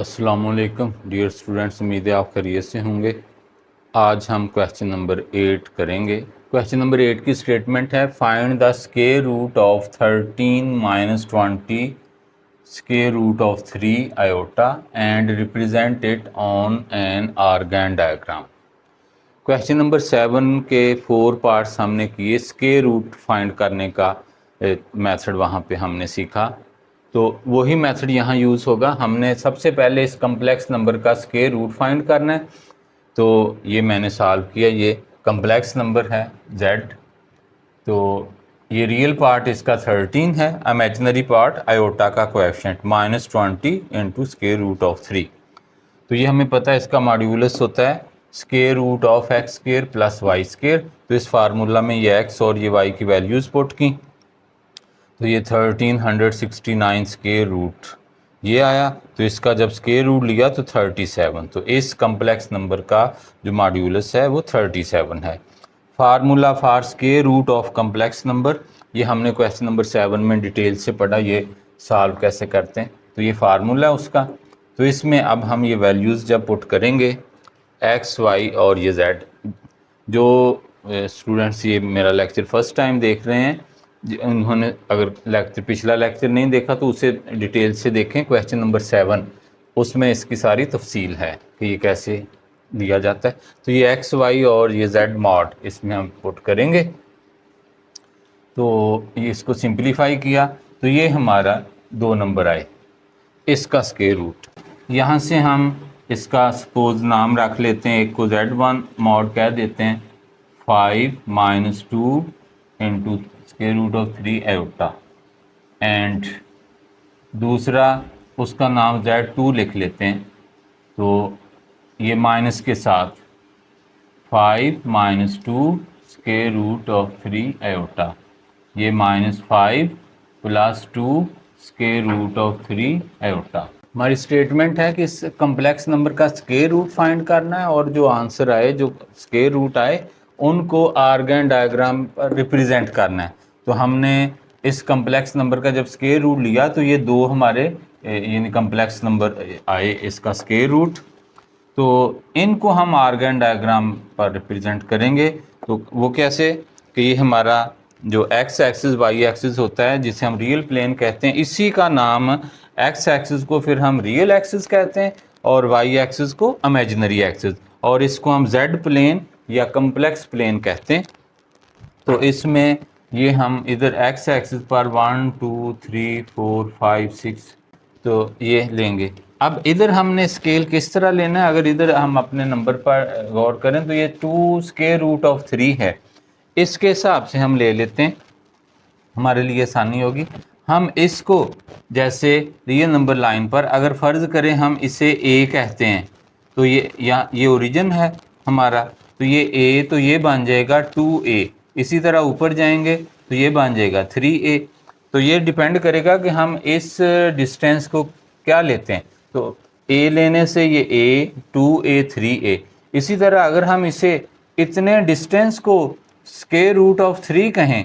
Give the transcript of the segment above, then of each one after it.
अस्सलामुअलैकुम dear students, उम्मीद है आप खैरियत से होंगे। आज हम क्वेश्चन नंबर 8 करेंगे। क्वेश्चन नंबर 8 की स्टेटमेंट है, find the square root of 13 minus 20 square root of 3 iota and represent it on an Argand diagram. Question number 7 के 4 पार्ट्स हमने किए। स्क्वायर रूट फाइंड करने का मेथड वहाँ पे हमने सीखा, तो वही मेथड यहाँ यूज़ होगा। हमने सबसे पहले इस कम्प्लेक्स नंबर का स्क्वायर रूट फाइंड करना है, तो ये मैंने सॉल्व किया। ये कम्प्लेक्स नंबर है z, तो ये रियल पार्ट इसका 13 है, इमेजिनरी पार्ट आयोटा का coefficient -20 into square root of 3। तो ये हमें पता है इसका मॉड्यूलस होता है square root of X square plus Y square. तो इस फार्मूला में ये एक्स और ये वाई की वैल्यूज़ पुट की, तो ये 1369 स्क्वायर रूट ये आया। तो इसका जब स्क्वायर रूट लिया तो 37। तो इस कम्प्लेक्स नंबर का जो मॉड्यूलस है वो 37 है। Formula for square root of complex number, ये हमने क्वेश्चन नंबर 7 में डिटेल से पढ़ा, ये सॉल्व कैसे करते हैं। तो ये फार्मूला है उसका। तो इसमें अब हम ये वैल्यूज़ जब पुट करेंगे एक्स वाई और ये जेड, जो स्टूडेंट्स ये मेरा लेक्चर फर्स्ट टाइम देख रहे हैं, उन्होंने अगर पिछला लेक्चर नहीं देखा तो उसे डिटेल से देखें। क्वेश्चन नंबर 7 उसमें इसकी सारी तफसील है कि ये कैसे दिया जाता है। तो ये एक्स वाई और ये जेड मॉड इसमें हम पुट करेंगे। तो ये इसको सिंप्लीफाई किया तो ये हमारा 2 नंबर आए। इसका स्क्वायर रूट यहाँ से हम इसका सपोज नाम रख लेते हैं, एक को z1 मॉड कह देते हैं, 5 - 2 into square root of 3 iota, and दूसरा उसका नाम z2 लिख लेते हैं। तो ये माइनस के साथ 5 - 2 स्क्वायर रूट ऑफ 3 आयोटा, ये -5 + 2 स्क्वायर रूट ऑफ 3 आयोटा। हमारी स्टेटमेंट है कि इस कम्प्लेक्स नंबर का स्क्वायर रूट फाइंड करना है, और जो आंसर आए, जो स्क्वायर रूट आए, उनको आर्गन डायग्राम पर रिप्रेजेंट करना है। तो हमने इस कम्प्लेक्स नंबर का जब स्क्वायर रूट लिया तो ये 2 हमारे यानी कम्प्लेक्स नंबर आए इसका स्क्वायर रूट। तो इनको हम आर्गन डायग्राम पर रिप्रेजेंट करेंगे। तो वो कैसे कि ये हमारा जो एक्स एक्सिस वाई एक्सिस होता है, जिसे हम रियल प्लेन कहते हैं, इसी का नाम एक्स एक्सिस को फिर हम रियल एक्सिस कहते हैं और वाई एक्सिस को इमेजिनरी एक्सिस, और इसको हम जेड प्लेन या कम्प्लेक्स प्लेन कहते हैं। तो इसमें ये हम इधर एक्स एक्सिस पर 1 2 3 4 5 6 तो ये लेंगे। अब इधर हमने स्केल किस तरह लेना है, अगर इधर हम अपने नंबर पर गौर करें तो ये 2 स्क्वायर रूट ऑफ 3 है, इसके हिसाब से हम ले लेते हैं, हमारे लिए आसानी होगी। हम इसको जैसे रियल नंबर लाइन पर अगर फ़र्ज़ करें हम इसे ए कहते हैं, तो ये ओरिजिन है हमारा, तो ये ए, तो ये बन जाएगा 2a। इसी तरह ऊपर जाएंगे तो ये बन जाएगा 3a। तो ये डिपेंड करेगा कि हम इस डिस्टेंस को क्या लेते हैं। तो a लेने से ये a 2a 3a। इसी तरह अगर हम इसे इतने डिस्टेंस को स्क्वायर रूट ऑफ 3 कहें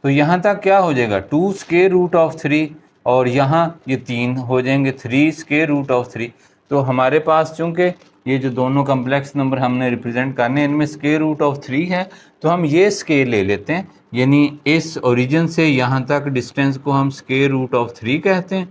तो यहाँ तक क्या हो जाएगा 2 स्क्वायर रूट ऑफ 3, और यहाँ ये 3 हो जाएंगे 3 स्क्वायर रूट ऑफ 3। तो हमारे पास चूँकि ये जो दोनों कम्प्लेक्स नंबर हमने रिप्रेजेंट करने इनमें स्क्वायर रूट ऑफ 3 है, तो हम ये स्केल ले लेते हैं, यानी इस ओरिजिन से यहाँ तक डिस्टेंस को हम स्क्वायर रूट ऑफ 3 कहते हैं।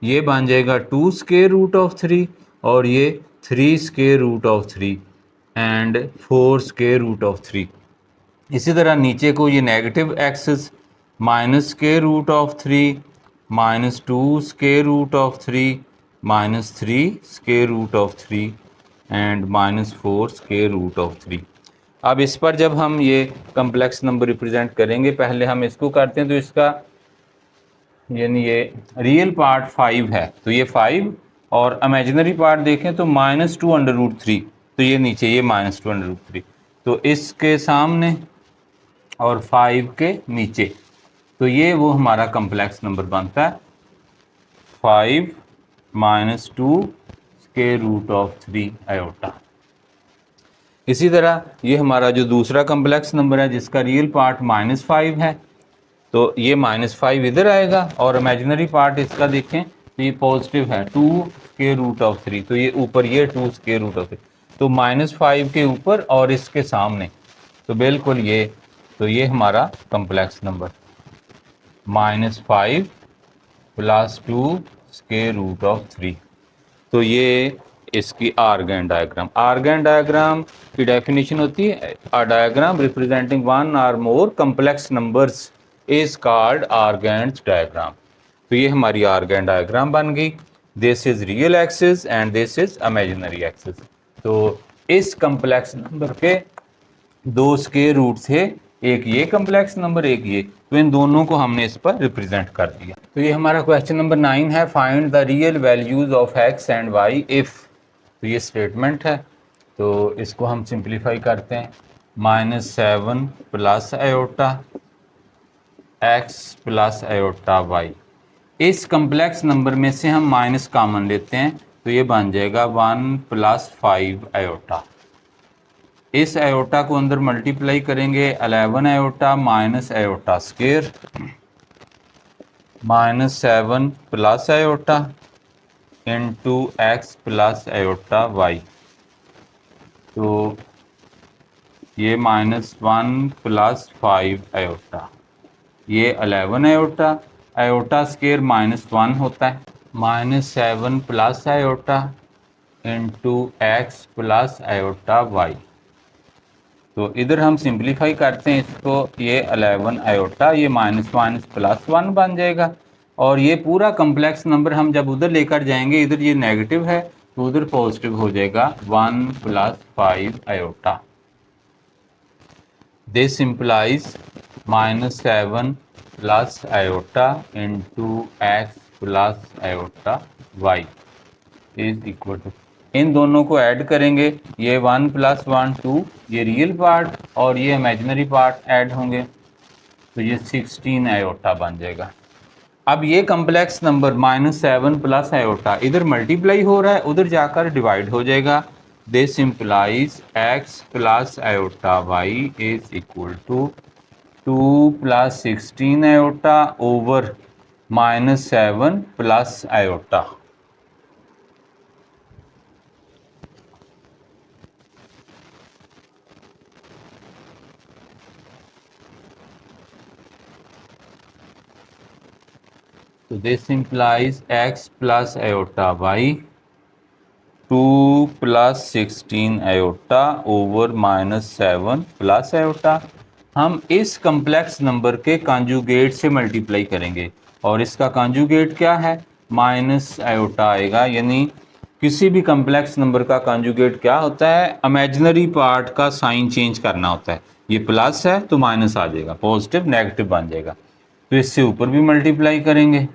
ये बन जाएगा 2 स्क्वायर रूट ऑफ 3 और ये 3 square root of 3 and 4 square root of 3। इसी तरह नीचे को ये negative axis minus square root of 3 -2 square root of 3 -3 square root of 3 and -4 square root of 3। अब इस पर जब हम ये कम्प्लेक्स नंबर रिप्रेजेंट करेंगे, पहले हम इसको करते हैं। तो इसका यानी ये रियल पार्ट 5 है, तो ये 5, और इमेजिनरी पार्ट देखें तो -2√3, तो ये नीचे ये -2√3, तो इसके सामने और 5 के नीचे, तो ये वो हमारा कम्प्लेक्स नंबर बनता है 5 - 2 स्क्वायर रूट ऑफ 3 आयोटा। इसी तरह ये हमारा जो दूसरा कम्प्लेक्स नंबर है जिसका रियल पार्ट -5 है, तो ये -5 इधर आएगा, और इमेजिनरी पार्ट इसका देखें तो ये पॉजिटिव है 2 स्क्वायर रूट ऑफ 3, तो ये ऊपर ये 2 स्क्वायर रूट ऑफ 3, तो -5 के ऊपर और इसके सामने, तो बिल्कुल ये, तो ये हमारा complex number -5 + 2 square root of 3। तो ये इसकी आर्गन डायग्राम, आर्गन डायग्राम की डेफिनेशन होती है अ डायग्राम रिप्रेजेंटिंग वन और more complex numbers is called Argand's diagram. तो ये हमारी आर्गन डायग्राम बन गई। This is real axis and this is imaginary axis. तो इस कम्प्लेक्स नंबर के दो स्क्वायर रूट थे, एक ये कम्प्लेक्स नंबर एक ये, तो इन दोनों को हमने इस पर रिप्रेजेंट कर दिया। तो ये हमारा क्वेश्चन नंबर 9 है, find the real values of x and y if. तो ये स्टेटमेंट है, तो इसको हम सिंप्लीफाई करते हैं। -7 + आयोटा x + आयोटा y, इस कम्प्लेक्स नंबर में से हम माइनस कॉमन लेते हैं, तो ये बन जाएगा 1 + 5 आयोटा। इस आयोटा को अंदर मल्टीप्लाई करेंगे, 11 iota minus iota square, -7 + iota into x + iota y। तो ये -1 + 5 आयोटा, ये 11 आयोटा, आयोटा स्क्वायर -1 होता है, -7 + iota into x + iota y। तो इधर हम सिंप्लीफाई करते हैं इसको, ये 11 आयोटा, ये -1 +1 बन जाएगा, और ये पूरा कम्प्लेक्स नंबर हम जब उधर लेकर जाएंगे, इधर ये नेगेटिव है तो उधर पॉजिटिव हो जाएगा 1 + 5 iota. This implies -7 + iota into x + iota y is equal to, इन दोनों को ऐड करेंगे, ये 1 + 1 2, ये रियल पार्ट और ये इमेजिनरी पार्ट ऐड होंगे, तो ये 16 आयोटा बन जाएगा। अब ये कम्प्लेक्स नंबर -7 + आयोटा इधर मल्टीप्लाई हो रहा है, उधर जाकर डिवाइड हो जाएगा। This implies x + iota y is equal to 2 + 16 iota over -7 + iota. So this implies x + iota y 2 + 16 iota over -7 + iota। हम इस कम्प्लेक्स नंबर के कॉन्जुगेट से मल्टीप्लाई करेंगे, और इसका कॉन्जुगेट क्या है, माइनस आयोटा आएगा, यानी किसी भी कम्प्लेक्स नंबर का कॉन्जुगेट क्या होता है, इमेजिनरी पार्ट का साइन चेंज करना होता है। ये प्लस है तो माइनस आ जाएगा, पॉजिटिव नेगेटिव बन जाएगा, तो इससे ऊपर भी मल्टीप्लाई करेंगे।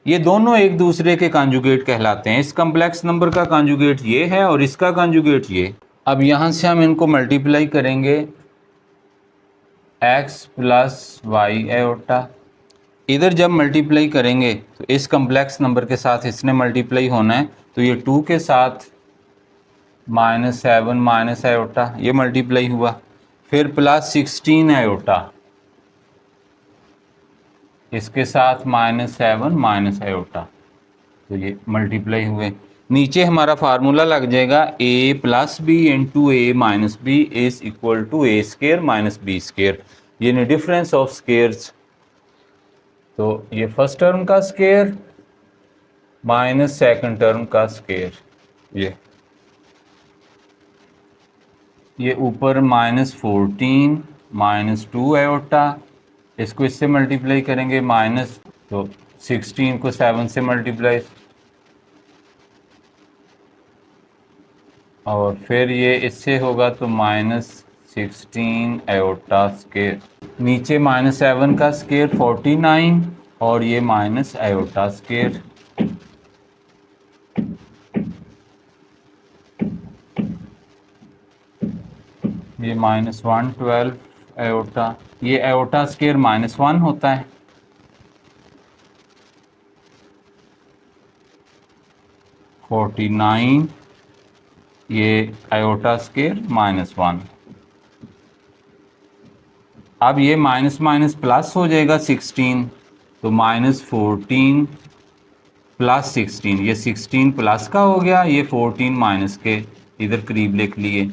ये दोनों एक दूसरे के कॉन्जुगेट कहलाते हैं। इस कम्प्लेक्स नंबर का कॉन्जुगेट ये है और इसका कॉन्जुगेट ये। अब यहाँ से हम इनको मल्टीप्लाई करेंगे, x + y आयोटा, इधर जब मल्टीप्लाई करेंगे तो इस कम्प्लेक्स नंबर के साथ इसने मल्टीप्लाई होना है, तो ये 2 के साथ -7 माइनस आयोटा, ये मल्टीप्लाई हुआ, फिर +16 आयोटा, इसके साथ -7 माइनस आयोटा, तो ये मल्टीप्लाई हुए। नीचे हमारा फार्मूला लग जाएगा a + b into a - b is equal to a² - b², यानी डिफरेंस ऑफ स्केयर्स। तो ये फर्स्ट टर्म का स्केयर माइनस सेकंड टर्म का स्केयर, ये ऊपर -14 -2 आयोटा, इसको इससे मल्टीप्लाई करेंगे माइनस, तो 16 को 7 से मल्टीप्लाई, और फिर ये इससे होगा तो -16 आयोटा स्केयर, नीचे -7 का स्केयर 49, और ये माइनस आयोटा स्केयर, ये -112 आयोटा, ये आयोटा स्केयर -1 होता है, -49, ये आयोटा स्केयर -1। अब ये माइनस माइनस प्लस हो जाएगा 16, तो -14 +16, ये 16 प्लस का हो गया, ये 14 माइनस के इधर करीब लिख लिए,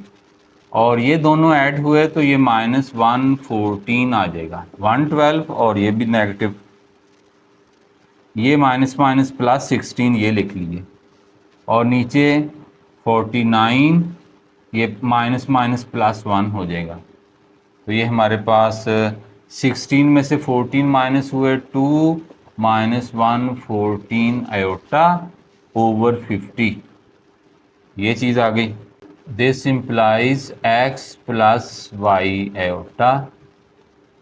और ये दोनों ऐड हुए तो ये -114 आ जाएगा, 112, और ये भी नेगेटिव, ये माइनस माइनस +16 ये लिख लिए, और नीचे 49, ये माइनस माइनस +1 हो जाएगा। तो ये हमारे पास 16 में से 14 माइनस हुए 2 माइनस 114 आयोटा ओवर 50, ये चीज़ आ गई। This implies x plus y iota,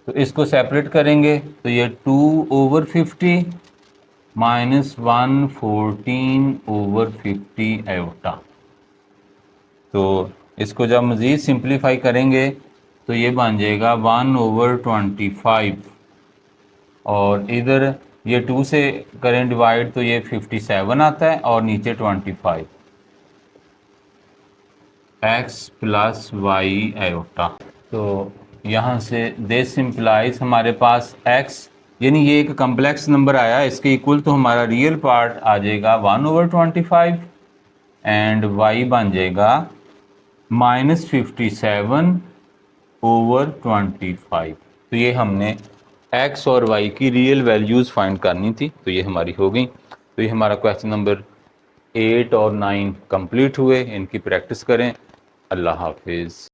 तो इसको सेपरेट करेंगे तो ये 2 ओवर 50 माइनस 114 ओवर 50 आयोटा। तो इसको जब मज़ीद सिंप्लीफाई करेंगे तो ये बन जाएगा 1 ओवर 25, और इधर ये 2 से करें डिवाइड तो ये 57 आता है, और नीचे 25, x प्लस वाई आयोटा। तो यहाँ से दिस इम्प्लाइज हमारे पास x, यानी ये एक कम्प्लेक्स नंबर आया, इसके इक्वल तो हमारा रियल पार्ट आ जाएगा 1 ओवर 25, एंड y बन जाएगा -57 ओवर 25। तो ये हमने x और y की रियल वैल्यूज़ फाइंड करनी थी, तो ये हमारी हो गई। तो ये हमारा क्वेश्चन नंबर 8 और 9 कंप्लीट हुए, इनकी प्रैक्टिस करें। अल्लाह हाफिज़।